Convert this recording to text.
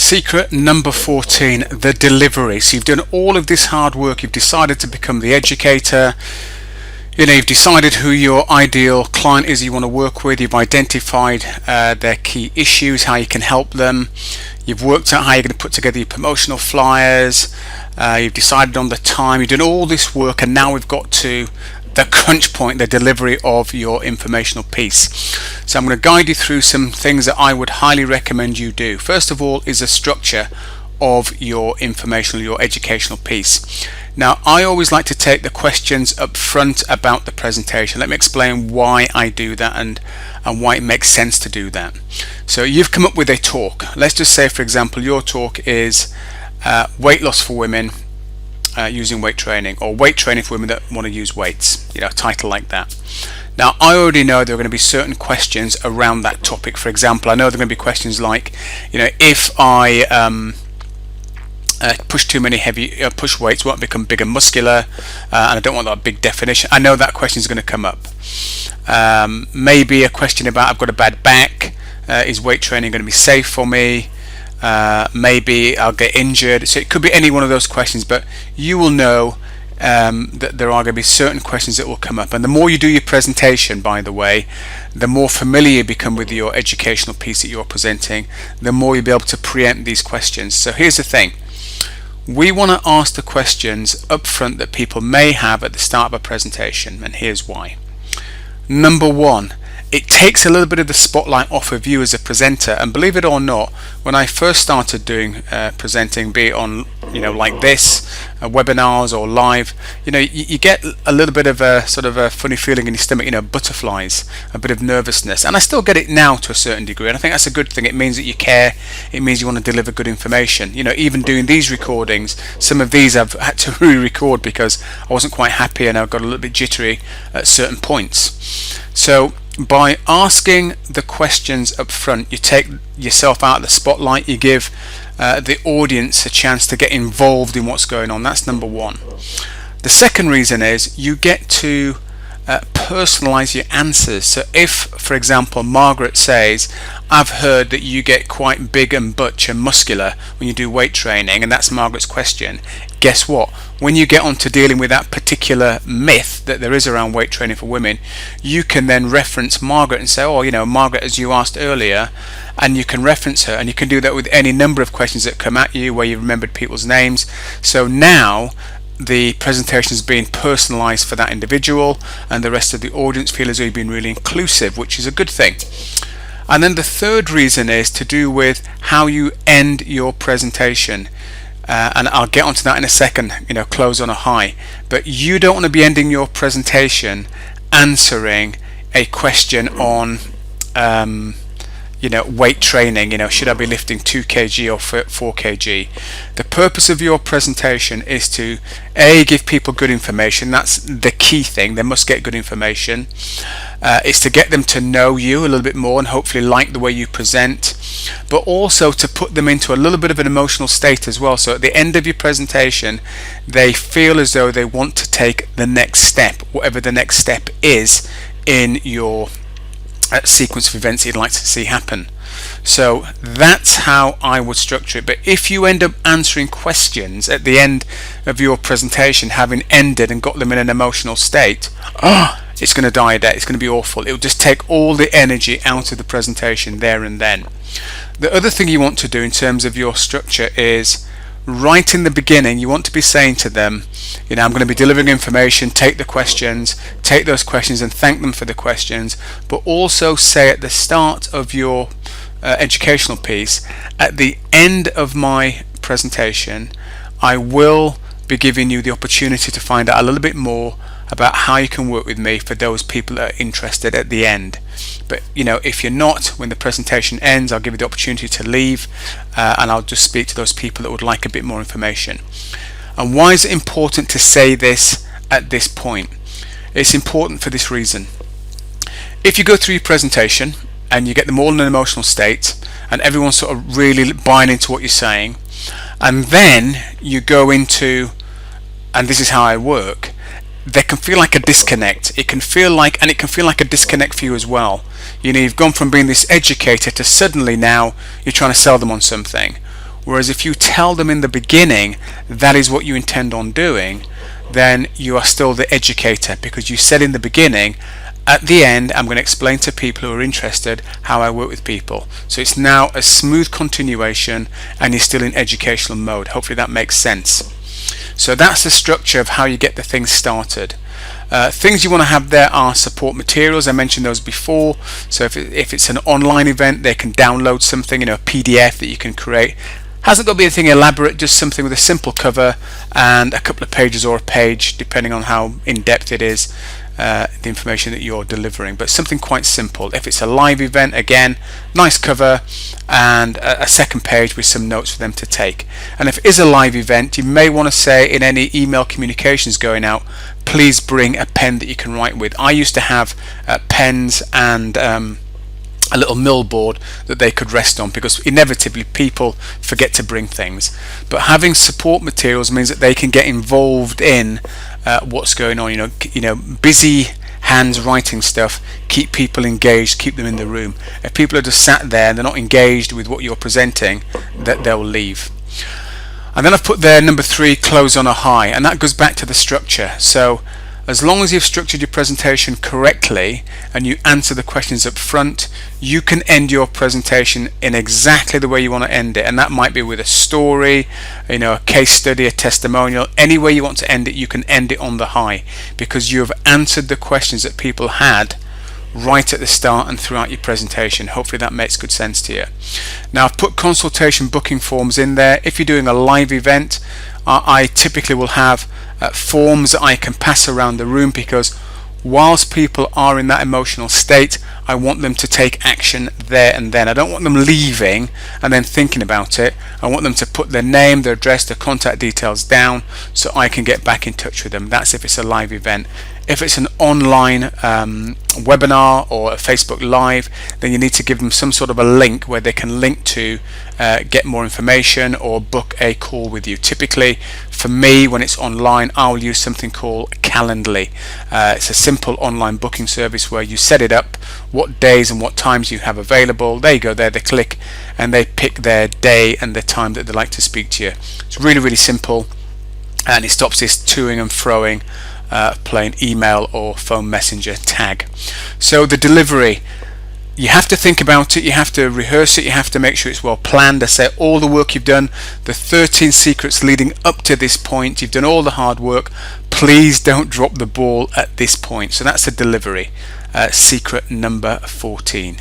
Secret number 14, the delivery. So you've done all of this hard work, you've decided to become the educator, you've decided who your ideal client is you want to work with, you've identified their key issues, how you can help them, you've worked out how you're going to put together your promotional flyers, you've decided on the time, you've done all this work, and now we've got to the crunch point, the delivery of your informational piece. So I'm going to guide you through some things that I would highly recommend you do. First of all is a structure of your informational, your educational piece. Now, I always like to take the questions up front about the presentation. Let me explain why I do that and why it makes sense to do that. So you've come up with a talk. Let's just say, for example, your talk is weight loss for women using weight training, or weight training for women that want to use weights, a title like that. Now, I already know there are going to be certain questions around that topic. For example, I know there are going to be questions like, if I push too many push weights, won't become big and muscular, and I don't want that big definition. I know that question is going to come up. Maybe a question about, I've got a bad back, is weight training going to be safe for me? Maybe I'll get injured. So it could be any one of those questions, but you will know that there are going to be certain questions that will come up. And the more you do your presentation, by the way, the more familiar you become with your educational piece that you're presenting, the more you'll be able to preempt these questions. So here's the thing. We want to ask the questions up front that people may have at the start of a presentation, and here's why. Number one, it takes a little bit of the spotlight off of you as a presenter, and believe it or not, when I first started doing presenting, be it on like this, webinars or live, you get a little bit of a sort of a funny feeling in your stomach, butterflies, a bit of nervousness, and I still get it now to a certain degree, and I think that's a good thing. It means that you care, it means you want to deliver good information. Even doing these recordings, some of these I've had to re-record because I wasn't quite happy and I got a little bit jittery at certain points. So by asking the questions up front, you take yourself out of the spotlight, you give the audience a chance to get involved in what's going on. That's number one. The second reason is you get to personalize your answers. So if, for example, Margaret says, I've heard that you get quite big and butch and muscular when you do weight training, and that's Margaret's question, guess what? When you get on to dealing with that particular myth that there is around weight training for women, you can then reference Margaret and say, Margaret, as you asked earlier, and you can reference her, and you can do that with any number of questions that come at you where you remembered people's names. So now the presentation is being personalized for that individual, and the rest of the audience feel as though you've been really inclusive, which is a good thing. And then the third reason is to do with how you end your presentation. And I'll get onto that in a second, close on a high. But you don't want to be ending your presentation answering a question on weight training, should I be lifting 2 kg or 4 kg? The purpose of your presentation is to give people good information. That's the key thing. They must get good information. It's to get them to know you a little bit more and hopefully like the way you present, but also to put them into a little bit of an emotional state as well. So at the end of your presentation, they feel as though they want to take the next step, whatever the next step is in your sequence of events you'd like to see happen. So that's how I would structure it. But if you end up answering questions at the end of your presentation, having ended and got them in an emotional state, it's going to die a death. It's going to be awful. It will just take all the energy out of the presentation there and then. The other thing you want to do in terms of your structure is right in the beginning, you want to be saying to them, I'm going to be delivering information, take the questions, take those questions and thank them for the questions, but also say at the start of your educational piece, at the end of my presentation, I will be giving you the opportunity to find out a little bit more about how you can work with me for those people that are interested at the end. But if you're not, when the presentation ends, I'll give you the opportunity to leave and I'll just speak to those people that would like a bit more information. And why is it important to say this at this point? It's important for this reason. If you go through your presentation and you get them all in an emotional state and everyone's sort of really buying into what you're saying, and then you go into, and this is how I work, there can feel like a disconnect. It can feel like a disconnect for you as well. You've gone from being this educator to suddenly now you're trying to sell them on something. Whereas if you tell them in the beginning that is what you intend on doing, then you are still the educator, because you said in the beginning, at the end I'm going to explain to people who are interested how I work with people. So it's now a smooth continuation and you're still in educational mode. Hopefully that makes sense. So that's the structure of how you get the thing started. Things you want to have there are support materials. I mentioned those before. So if it's an online event, they can download something, a PDF that you can create. Hasn't got to be anything elaborate, just something with a simple cover and a couple of pages or a page, depending on how in-depth it is, the information that you're delivering, but something quite simple. If it's a live event, again, nice cover and a second page with some notes for them to take. And if it is a live event, you may want to say in any email communications going out, please bring a pen that you can write with. I used to have pens and a little mill board that they could rest on, because inevitably people forget to bring things. But having support materials means that they can get involved in what's going on. Busy hands writing stuff keep people engaged, keep them in the room. If people are just sat there and they're not engaged with what you're presenting, that they'll leave. And then I've put there number 3, close on a high, and that goes back to the structure. So as long as you've structured your presentation correctly and you answer the questions up front, you can end your presentation in exactly the way you want to end it. And that might be with a story, a case study, a testimonial. Any way you want to end it, you can end it on the high, because you have answered the questions that people had right at the start and throughout your presentation. Hopefully that makes good sense to you. Now I've put consultation booking forms in there. If you're doing a live event, I typically will have forms that I can pass around the room, because whilst people are in that emotional state, I want them to take action there and then. I don't want them leaving and then thinking about it. I want them to put their name, their address, their contact details down so I can get back in touch with them. That's if it's a live event. If it's an online webinar or a Facebook Live, then you need to give them some sort of a link where they can link to get more information or book a call with you. Typically, for me, when it's online, I'll use something called Calendly. It's a simple online booking service where you set it up, what days and what times you have available. They go there, they click, and they pick their day and the time that they'd like to speak to you. It's really, really simple, and it stops this toing and froing, playing email or phone messenger tag. So the delivery, you have to think about it, you have to rehearse it, you have to make sure it's well planned. I say all the work you've done, the 13 secrets leading up to this point, you've done all the hard work. Please don't drop the ball at this point. So that's the delivery, secret number 14.